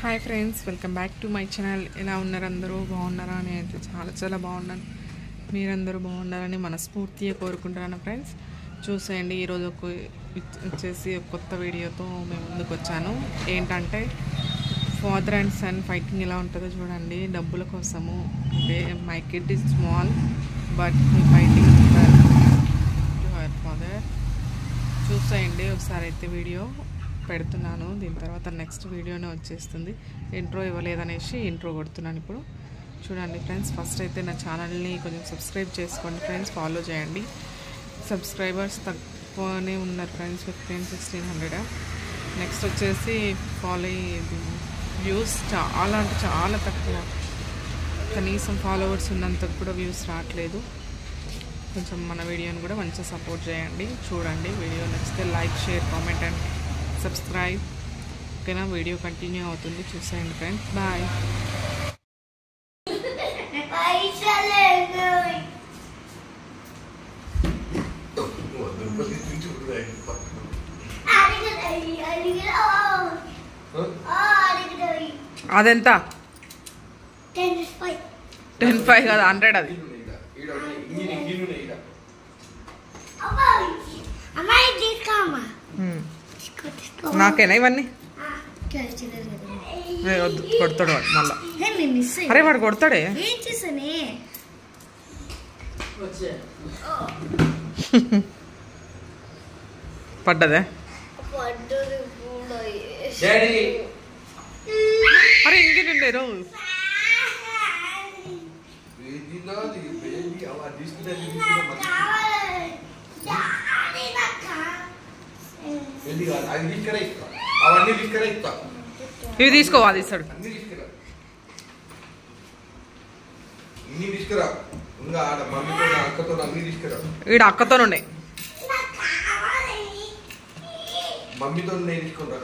Hi friends, welcome back to my channel. ఎలా ఉన్నారు అందరూ? బాగున్నారా? అని అయితే చాలా బాగున్నాను. మీరందరూ బాగున్నారని మనస్ఫూర్తిగా కోరుకుంటున్నాను. ఫ్రెండ్స్ చూసేయండి, ఈరోజు వచ్చేసి కొత్త వీడియోతో మేము ముందుకు వచ్చాను. ఏంటంటే ఫాదర్ అండ్ సన్ ఫైటింగ్ ఎలా ఉంటుందో చూడండి. డబ్బుల కోసము. అంటే my kid is small but fighting your father. చూసేయండి ఒకసారి అయితే వీడియో పెడుతున్నాను. దీని తర్వాత నెక్స్ట్ వీడియోనే వచ్చేస్తుంది. ఇంట్రో ఇవ్వలేదనేసి ఇంట్రో కొడుతున్నాను ఇప్పుడు. చూడండి ఫ్రెండ్స్, ఫస్ట్ అయితే నా ఛానల్ని కొంచెం సబ్స్క్రైబ్ చేసుకోండి ఫ్రెండ్స్, ఫాలో చేయండి. సబ్స్క్రైబర్స్ తక్కువనే ఉన్నారు ఫ్రెండ్స్, 1500-1600. నెక్స్ట్ వచ్చేసి వ్యూస్ చాలా అంటే చాలా తక్కువ. కనీసం ఫాలోవర్స్ ఉన్నంత కూడా వ్యూస్ రావట్లేదు. కొంచెం మన వీడియోని కూడా మంచిగా సపోర్ట్ చేయండి. చూడండి, వీడియో నచ్చితే like, share, comment and subscribe. ఓకేనా? వీడియో కంటిన్యూ అవుతుంది, చూసేయండి ఫ్రెండ్స్. బాయ్. అదెంత? 10.5 కదా, 100 అది. నాకేనా ఇవన్నీ? వద్దు, కొడతాడు వాడు మళ్ళా. అరే వాడు కొడతాడే. పడ్డదే. అరే ఇంకేంటండి రోజు ఇవి తీసుకోవాలి. ఇస్తాడు వీడు అక్కతో ఉన్నాయి. మమ్మీతో తీసుకుంటా.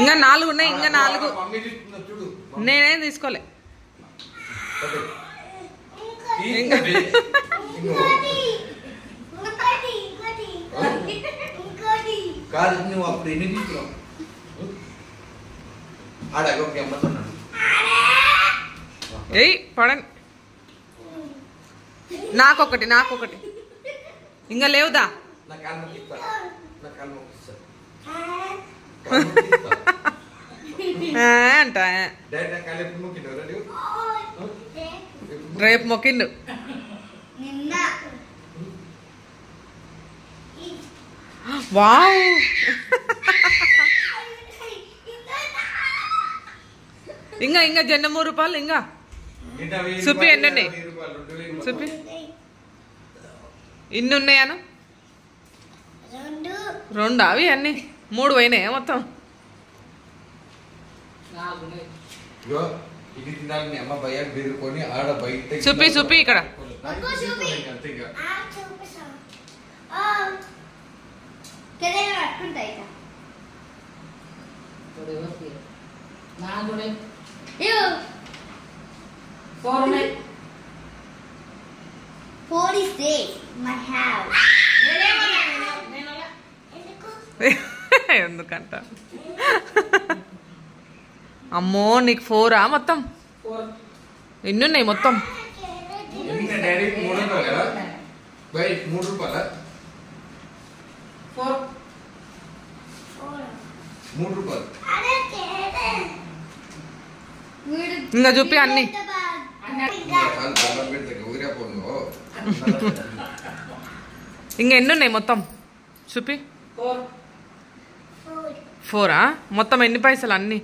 ఇంకా 4 ఉన్నాయి, ఇంకా 4. నేనేం తీసుకోలే. కాదు, నువ్వు అప్పుడు ఎన్ని తీసుకున్నావు? ఏయ్ పడండి. నాకొకటి ఇంకా లేవుదా? అంట రేపు మొక్కిండు. వావ్, ఇంకా జెండ 3 రూపాయలు. ఇంకా చూపి ఎన్ని ఉన్నాయి, చూపి ఇన్ని ఉన్నాయాను. 2 అవి అన్ని 3 పోయినాయి మొత్తం. చూపి ఇక్కడ. ఎందుకంట? అమ్మో, నీకు 4 మొత్తం? ఎన్ని ఉన్నాయి మొత్తం? 3 రూపాయలు. ఇంకా చూపి అన్ని. ఇంకా ఎన్ని ఉన్నాయి మొత్తం? చూపి. 4 మొత్తం ఎన్ని పైసలు? అన్ని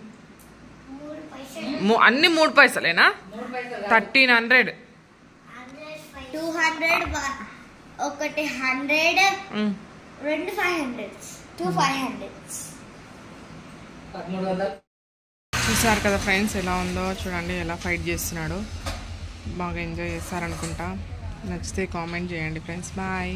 3 పైసలేనా? 1300. 200 ఒకటి 100, 2 500, 2 500. చూసారు కదా ఫ్రెండ్స్, ఎలా ఉందో చూడండి, ఎలా ఫైట్ చేస్తున్నాడు. బాగా ఎంజాయ్ చేస్తారనుకుంటా. నచ్చితే కామెంట్ చేయండి ఫ్రెండ్స్. బాయ్.